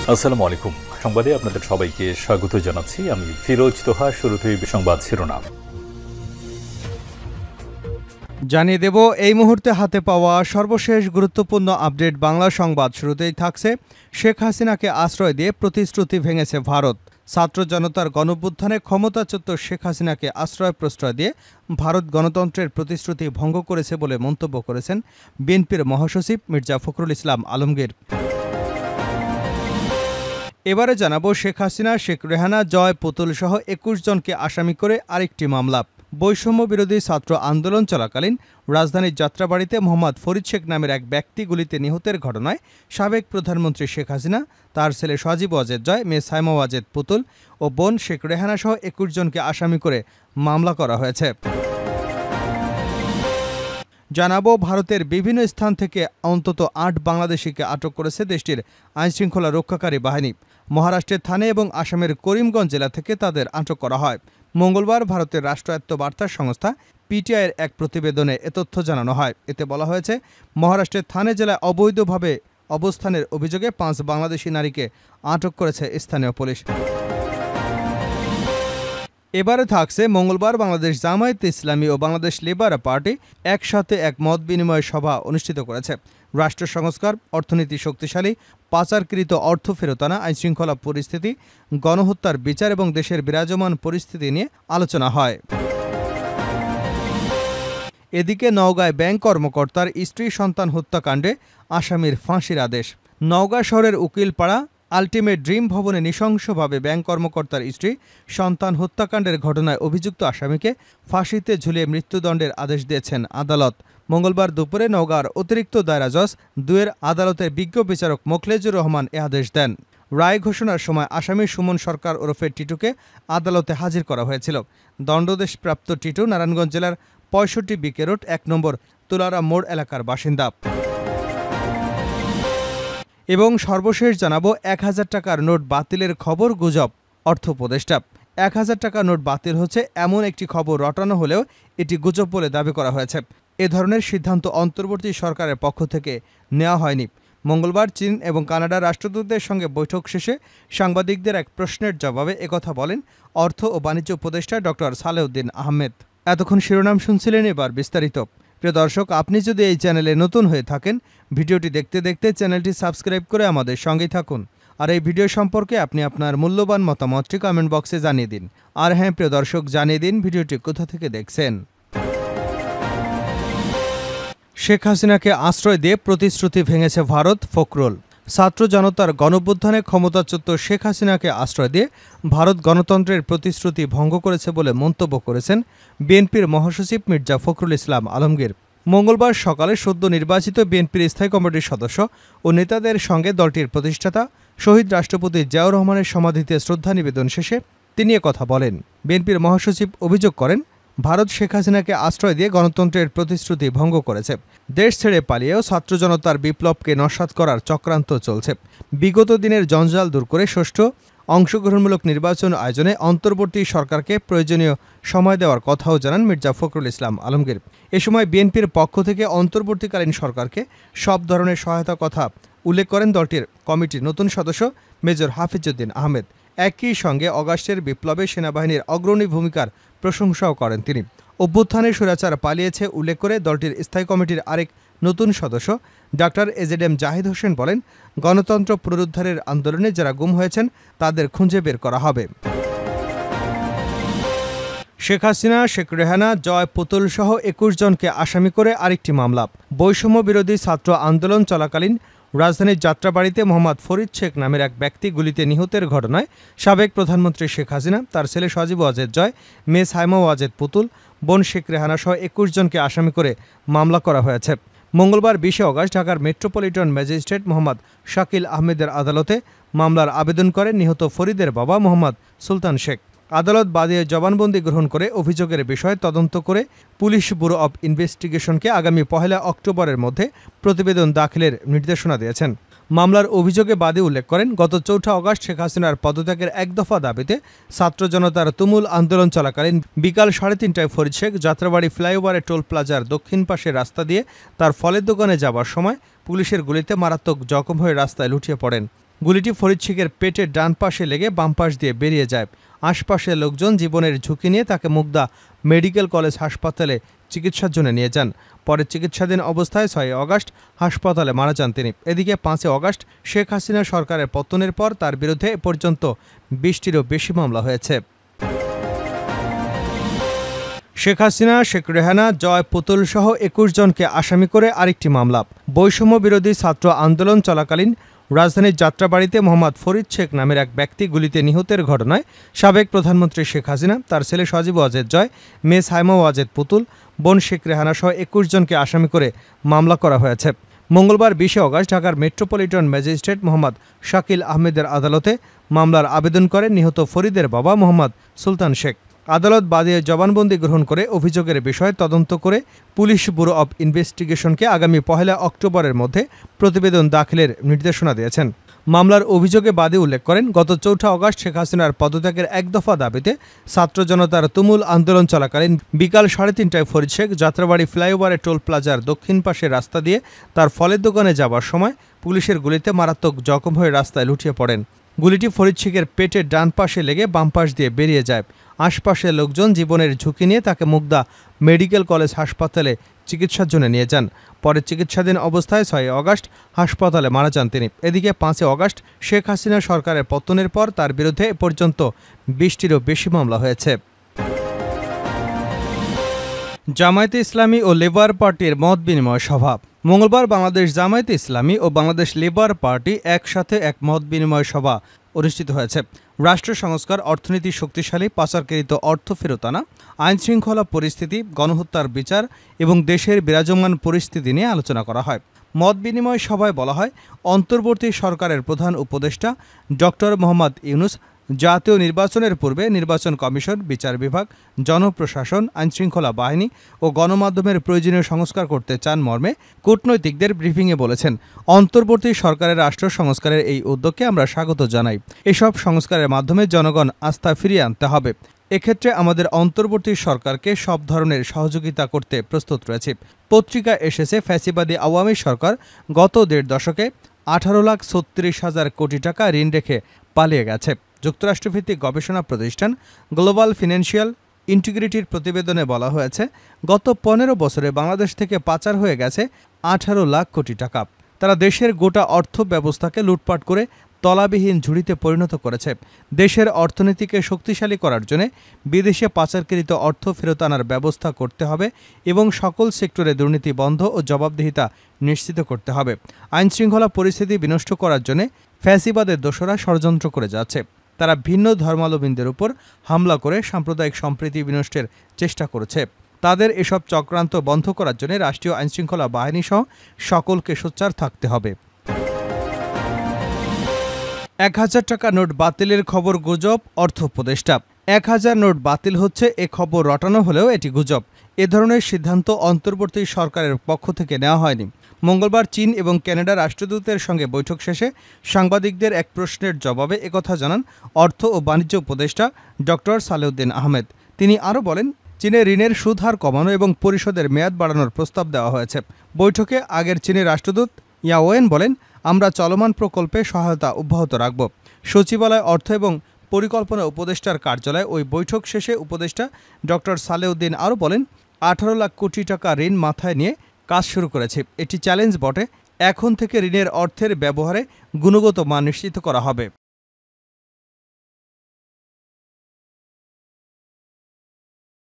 আসসালামু আলাইকুম। সংবাদে আপনাদের সবাইকে স্বাগত জানাচ্ছি। আমি ফিরোজ তোহা। শুরুতেই সংবাদ শিরোনাম জানিয়ে দেব এই মুহূর্তে হাতে পাওয়া সর্বশেষ গুরুত্বপূর্ণ আপডেট বাংলা সংবাদ। শুরুতেই থাকছে শেখ হাসিনাকে আশ্রয় দিয়ে প্রতিশ্রুতি ভেঙেছে ভারত। ছাত্র জনতার গণঅভ্যুত্থানে ক্ষমতাচ্যুত শেখ হাসিনাকে আশ্রয় প্রশ্রয় দিয়ে ভারত গণতন্ত্রের প্রতিশ্রুতি ভঙ্গ করেছে বলে মন্তব্য করেছেন বিএনপির মহাসচিব মির্জা ফখরুল ইসলাম আলমগীর। এবারে জানাবো শেখ হাসিনা, শেখ রেহানা, জয়, পুতুল সহ ২১ জনকে আসামি করে আরেকটি মামলা। বৈষম্য বিরোধী ছাত্র আন্দোলন চলাকালীন রাজধানীর যাত্রাবাড়িতে মোহাম্মদ ফরিদ শেখ নামের এক ব্যক্তি গুলিতে নিহতের ঘটনায় সাবেক প্রধানমন্ত্রী শেখ হাসিনা, তার ছেলে সজীব ওয়াজেদ জয়, মেয়ে সাইমা ওয়াজেদ পুতুল ও বোন শেখ রেহানা সহ ২১ জনকে আসামি করে মামলা করা হয়েছে। জানাবো ভারতের বিভিন্ন স্থান থেকে অন্তত ৮ বাংলাদেশিকে আটক করেছে দেশটির আইনশৃঙ্খলা রক্ষাকারী বাহিনী। মহারাষ্ট্রের থানে এবং আসামের করিমগঞ্জ জেলা থেকে তাদের আটক করা হয়। মঙ্গলবার ভারতের রাষ্ট্রায়ত্ত বার্তা সংস্থা পিটিআইয়ের এক প্রতিবেদনে এ তথ্য জানানো হয়। এতে বলা হয়েছে, মহারাষ্ট্রের থানে জেলায় অবৈধভাবে অবস্থানের অভিযোগে ৫ বাংলাদেশি নারীকে আটক করেছে স্থানীয় পুলিশ। এবারে থাকছে মঙ্গলবার বাংলাদেশ জামায়াতে ইসলামী ও বাংলাদেশ লেবার পার্টি একসাথে এক মত বিনিময় সভা অনুষ্ঠিত করেছে। রাষ্ট্র সংস্কার, অর্থনীতি শক্তিশালী, পাচারকৃত অর্থ ফেরত আনা, আইনশৃঙ্খলা পরিস্থিতি, গণহত্যার বিচার এবং দেশের বিরাজমান পরিস্থিতি নিয়ে আলোচনা হয়। এদিকে নওগাঁয় ব্যাংক কর্মকর্তার স্ত্রী সন্তান হত্যাকাণ্ডে আসামির ফাঁসির আদেশ। নওগাঁ শহরের উকিলপাড়া আলটিমেট ড্রিম ভবনে নৃশংসভাবে ব্যাংক কর্মকর্তার স্ত্রী সন্তান হত্যাকাণ্ডের ঘটনায় অভিযুক্ত আসামিকে ফাঁসিতে ঝুলিয়ে মৃত্যুদণ্ডের আদেশ দিয়েছেন আদালত। মঙ্গলবার দুপুরে নওগাঁর অতিরিক্ত দায়রা জজ ২-এর আদালতের বিজ্ঞ বিচারক মোখলেজুর রহমান এ আদেশ দেন। রায় ঘোষণার সময় আসামি সুমন সরকার ওরফে টিটুকে আদালতে হাজির করা হয়েছিল। দণ্ডাদেশপ্রাপ্ত টিটু নারায়ণগঞ্জ জেলার ৬৫ বিকে রোড ১ নম্বর তুলারা মোড় এলাকার বাসিন্দা। এবং সর্বশেষ জানাবো ১,০০০ টাকার নোট বাতিলের খবর গুজব। অর্থ উপদেষ্টা ১,০০০ টাকার নোট বাতিল হচ্ছে এমন একটি খবর রটানো হলেও এটি গুজব বলে দাবি করা হয়েছে। এ ধরনের সিদ্ধান্ত অন্তর্বর্তী সরকারের পক্ষ থেকে নেওয়া হয়নি। মঙ্গলবার চীন এবং কানাডার রাষ্ট্রদূতদের সঙ্গে বৈঠক শেষে সাংবাদিকদের এক প্রশ্নের জবাবে একথা বলেন অর্থ ও বাণিজ্য উপদেষ্টা ড. সালেউদ্দিন আহমেদ। এতক্ষণ শিরোনাম শুনছিলেন, এবার বিস্তারিত। প্রিয় দর্শক, আপনি যদি এই চ্যানেলে নতুন হয়ে থাকেন, ভিডিওটি দেখতে দেখতে চ্যানেলটি সাবস্ক্রাইব করে আমাদের সঙ্গেই থাকুন। আর এই ভিডিও সম্পর্কে আপনি আপনার মূল্যবান মতামতটি কমেন্ট বক্সে জানিয়ে দিন। আর হ্যাঁ প্রিয় দর্শক, জানিয়ে দিন ভিডিওটি কোথা থেকে দেখছেন। শেখ হাসিনাকে আশ্রয় দিয়ে প্রতিশ্রুতি ভেঙেছে ভারত, ফখরুল। ছাত্র জনতার গণঅভ্যুত্থানে ক্ষমতাচ্যুত শেখ হাসিনাকে আশ্রয় দিয়ে ভারত গণতন্ত্রের প্রতিশ্রুতি ভঙ্গ করেছে বলে মন্তব্য করেছেন বিএনপির মহাসচিব মির্জা ফখরুল ইসলাম আলমগীর। মঙ্গলবার সকালে সদ্য নির্বাচিত বিএনপির স্থায়ী কমিটির সদস্য ও নেতাদের সঙ্গে দলটির প্রতিষ্ঠাতা শহীদ রাষ্ট্রপতি জিয়াউর রহমানের সমাধিতে শ্রদ্ধা নিবেদন শেষে তিনি কথা বলেন। বিএনপির মহাসচিব অভিযোগ করেন, ভারত শেখ হাসিনাকে আশ্রয় দিয়ে গণতন্ত্রের প্রতিশ্রুতি ভঙ্গ করেছে। দেশ ছেড়ে পালিয়েও ছাত্র জনতার বিপ্লবকে নস্যাৎ করার চক্রান্ত চলছে। বিগত দিনের জঞ্জাল দূর করে সুষ্ঠু অংশগ্রহণমূলক নির্বাচন আয়োজনে অন্তর্বর্তী সরকারকে প্রয়োজনীয় সময় দেওয়ার কথাও জানান মির্জা ফখরুল ইসলাম আলমগীর। এ সময় বিএনপির পক্ষ থেকে অন্তর্বর্তীকালীন সরকারকে সব ধরনের সহায়তার কথা উল্লেখ করেন দলটির কমিটির নতুন সদস্য মেজর হাফিজউদ্দিন আহমেদ। একই সঙ্গে অগাস্টের বিপ্লবে সেনাবাহিনীর অগ্রণী ভূমিকার প্রশংসাও করেন তিনি। অভ্যুত্থানে স্বৈরাচার পালিয়েছে উল্লেখ করে দলটির স্থায়ী কমিটির আরেক নতুন সদস্য ডাক্তার এজেডএম জাহিদ হোসেন বলেন, গণতন্ত্র পুনরুদ্ধারের আন্দোলনে যারা গুম হয়েছেন তাদের খুঁজে বের করা হবে। শেখ হাসিনা, শেখ রেহানা, জয়, পুতুল সহ ২১ জনকে আসামি করে আরেকটি মামলা। বৈষম্য বিরোধী ছাত্র আন্দোলন চলাকালীন রাজধানীর যাত্রাবাড়িতে মোহাম্মদ ফরিদ শেখ নামের এক ব্যক্তি গুলিতে নিহতের ঘটনায় সাবেক প্রধানমন্ত্রী শেখ হাসিনা, তার ছেলে সজীব ওয়াজেদ জয়, মেয়ে সাইমা ওয়াজেদ পুতুল, বোন শেখ রেহানা সহ ২১ জনকে আসামি করে মামলা করা হয়েছে। মঙ্গলবার ২০ অগাস্ট ঢাকার মেট্রোপলিটন ম্যাজিস্ট্রেট মোহাম্মদ শাকিল আহমেদের আদালতে মামলার আবেদন করেন নিহত ফরিদের বাবা মোহাম্মদ সুলতান শেখ। আদালত বাদীর জবানবন্দি গ্রহণ করে অভিযোগের বিষয়ে তদন্ত করে পুলিশ ব্যুরো অব ইনভেস্টিগেশনকে আগামী ১ অক্টোবরের মধ্যে প্রতিবেদন দাখিলের নির্দেশনা দিয়েছেন। মামলার অভিযোগে বাদী উল্লেখ করেন, গত ৪ অগাস্ট শেখ হাসিনার পদত্যাগের এক দফা দাবিতে ছাত্র জনতার তুমুল আন্দোলন চলাকালীন বিকাল ৩:৩০টায় ফরিদ শেখ যাত্রাবাড়ি ফ্লাইওভারের টোল প্লাজার দক্ষিণ পাশের রাস্তা দিয়ে তার ফলের দোকানে যাবার সময় পুলিশের গুলিতে মারাত্মক জখম হয়ে রাস্তায় লুটিয়ে পড়েন। গুলিটি ফরিদ শেখের পেটের ডান পাশে লেগে বাম পাশ দিয়ে বেরিয়ে যায়। আশপাশের লোকজন জীবনের ঝুঁকি নিয়ে তাকে মুগদা মেডিকেল কলেজ হাসপাতালে চিকিৎসার জন্য নিয়ে যান। পরে চিকিৎসাধীন অবস্থায় 6 অগাস্ট হাসপাতালে মারা যান তিনি। এদিকে 5 অগাস্ট শেখ হাসিনা সরকারের পতনের পর তার বিরুদ্ধে এ পর্যন্ত 20টিরও বেশি মামলা হয়েছে। শেখ হাসিনা, শেখ রেহানা, জয় পুতুল সহ 21 জনকে আসামি করে আরেকটি মামলা। বৈষম্য বিরোধী ছাত্র আন্দোলন চলাকালীন রাজধানীর যাত্রাবাড়িতে মোহাম্মদ ফরিদ শেখ নামের এক ব্যক্তি গুলিতে নিহতের ঘটনায় সাবেক প্রধানমন্ত্রী শেখ হাসিনা, তার ছেলে সজীব ওয়াজেদ জয়, মেয়ে সাইমা ওয়াজেদ পুতুল, বোন শেখ রেহানা সহ 21 জনকে আসামি করে মামলা করা হয়েছে। মঙ্গলবার 20 অগাস্ট ঢাকার মেট্রোপলিটন ম্যাজিস্ট্রেট মোহাম্মদ শাকিল আহমেদের আদালতে মামলার আবেদন করেন নিহত ফরিদের বাবা মোহাম্মদ সুলতান শেখ। আদালত বাদীর জবানবন্দি গ্রহণ করে অভিযোগের বিষয়ে তদন্ত করে পুলিশ ব্যুরো অব ইনভেস্টিগেশনকে আগামী 1 অক্টোবরের মধ্যে প্রতিবেদন দাখিলের নির্দেশনা দিয়েছেন। মামলার অভিযোগে বাদী উল্লেখ করেন, গত 4 অগাস্ট শেখ হাসিনার পদত্যাগের এক দফা দাবিতে ছাত্র জনতার তুমুল আন্দোলন চলাকালীন বিকাল 3:30টায় ফরিদ শেখ যাত্রাবাড়ি ফ্লাইওভারের টোল প্লাজার দক্ষিণ পাশের রাস্তা দিয়ে তার ফলের দোকানে যাবার সময় পুলিশের গুলিতে মারাত্মক জখম হয়ে রাস্তায় লুটিয়ে পড়েন। গুলিটি ফরিদ শেখের পেটের ডান পাশে লেগে বাম পাশ দিয়ে বেরিয়ে যায়। আশপাশের লোকজন জীবনের ঝুঁকি নিয়ে তাকে মুগদা মেডিকেল কলেজ হাসপাতালে চিকিৎসার জন্য নিয়ে যান। পরে চিকিৎসাধীন অবস্থায় 6 অগাস্ট হাসপাতালে মারা যান তিনি। এদিকে 5 অগাস্ট শেখ হাসিনা সরকারের পতনের পর তার বিরুদ্ধে এ পর্যন্ত 20টিরও বেশি মামলা হয়েছে। জামায়াতে ইসলামী ও লেবার পার্টির মত বিনিময় সভা। মঙ্গলবার বাংলাদেশ জামায়াতে ইসলামী ও বাংলাদেশ লেবার পার্টি একসাথে এক মত বিনিময় সভা অনুষ্ঠিত হয়েছে। রাষ্ট্র সংস্কার, অর্থনীতি শক্তিশালী, পাচারকৃত অর্থ ফেরত আনা, আইনশৃঙ্খলা পরিস্থিতি, গণহত্যার বিচার এবং দেশের বিরাজমান পরিস্থিতি নিয়ে আলোচনা করা হয়। মত বিনিময় সভায় বলা হয়, অন্তর্বর্তী সরকারের প্রধান উপদেষ্টা ডক্টর মোহাম্মদ ইউনূস জাতীয় নির্বাচনের পূর্বে নির্বাচন কমিশন, বিচার বিভাগ, জনপ্রশাসন, আইনশৃঙ্খলা বাহিনী ও গণমাধ্যমের প্রয়োজনীয় সংস্কার করতে চান মর্মে কূটনৈতিকদের ব্রিফিংয়ে বলেছেন। অন্তর্বর্তী সরকারের রাষ্ট্র সংস্কারের এই উদ্যোগকে আমরা স্বাগত জানাই। এসব সংস্কারের মাধ্যমে জনগণ আস্থা ফিরিয়ে আনতে হবে। এক্ষেত্রে আমাদের অন্তর্বর্তী সরকারকে সব ধরনের সহযোগিতা করতে প্রস্তুত রয়েছে। পত্রিকা এসেছে, ফ্যাসিবাদী আওয়ামী সরকার গত 1.5 দশকে 18,36,000 কোটি টাকা ঋণ রেখে পালিয়ে গেছে। যুক্তরাষ্ট্রভিত্তিক গবেষণা প্রতিষ্ঠান গ্লোবাল ফিন্যান্সিয়াল ইন্টিগ্রিটির প্রতিবেদনে বলা হয়েছে, গত 15 বছরে বাংলাদেশ থেকে পাচার হয়ে গেছে 18 লাখ কোটি টাকা। তারা দেশের গোটা অর্থ ব্যবস্থাকে লুটপাট করে তলাবিহীন ঝুড়িতে পরিণত করেছে। দেশের অর্থনীতিকে শক্তিশালী করার জন্য বিদেশে পাচারকৃত অর্থ ফেরত আনার ব্যবস্থা করতে হবে এবং সকল সেক্টরে দুর্নীতি বন্ধ ও জবাবদিহিতা নিশ্চিত করতে হবে। আইনশৃঙ্খলা পরিস্থিতি বিনষ্ট করার জন্য ফ্যাসিবাদের দোসররা ষড়যন্ত্র করে যাচ্ছে। তারা ভিন্ন ধর্মাবলম্বীদের উপর হামলা করে সাম্প্রদায়িক সম্প্রীতি বিনষ্টের চেষ্টা করেছে। তাদের এসব চক্রান্ত বন্ধ করার জন্য রাষ্ট্রীয় আইনশৃঙ্খলা বাহিনী সহ সকলকে সোচ্চার থাকতে হবে। 1000 টাকা নোট বাতিলের খবর গুজব, অর্থ উপদেষ্টা। 1000 নোট বাতিল হচ্ছে এ খবর রটানো হলেও এটি গুজব। এ ধরনের সিদ্ধান্ত অন্তর্বর্তী সরকারের পক্ষ থেকে নেওয়া হয়নি। মঙ্গলবার চীন এবং কানাডা রাষ্ট্রদূতের সঙ্গে বৈঠক শেষে সাংবাদিকদের এক প্রশ্নের জবাবে একথা জানান অর্থ ও বাণিজ্য উপদেষ্টা ডক্টর সালেউদ্দিন আহমেদ। তিনি আরও বলেন, চীনে ঋণের সুদ হার কমানো এবং পরিশোধের মেয়াদ বাড়ানোর প্রস্তাব দেওয়া হয়েছে। বৈঠকে আগের চীনের রাষ্ট্রদূত ইয়াওয়েন বলেন, আমরা চলমান প্রকল্পে সহায়তা অব্যাহত রাখব। সচিবালয়, অর্থ এবং পরিকল্পনা উপদেষ্টার কার্যালয়ে ওই বৈঠক শেষে উপদেষ্টা ডক্টর সালেউদ্দিন আরও বলেন, 18 লাখ কোটি টাকা ঋণ মাথায় নিয়ে কাজ শুরু করেছে। এটি চ্যালেঞ্জ বটে। এখন থেকে ঋণের অর্থের ব্যবহারে গুণগত মান নিশ্চিত করা হবে।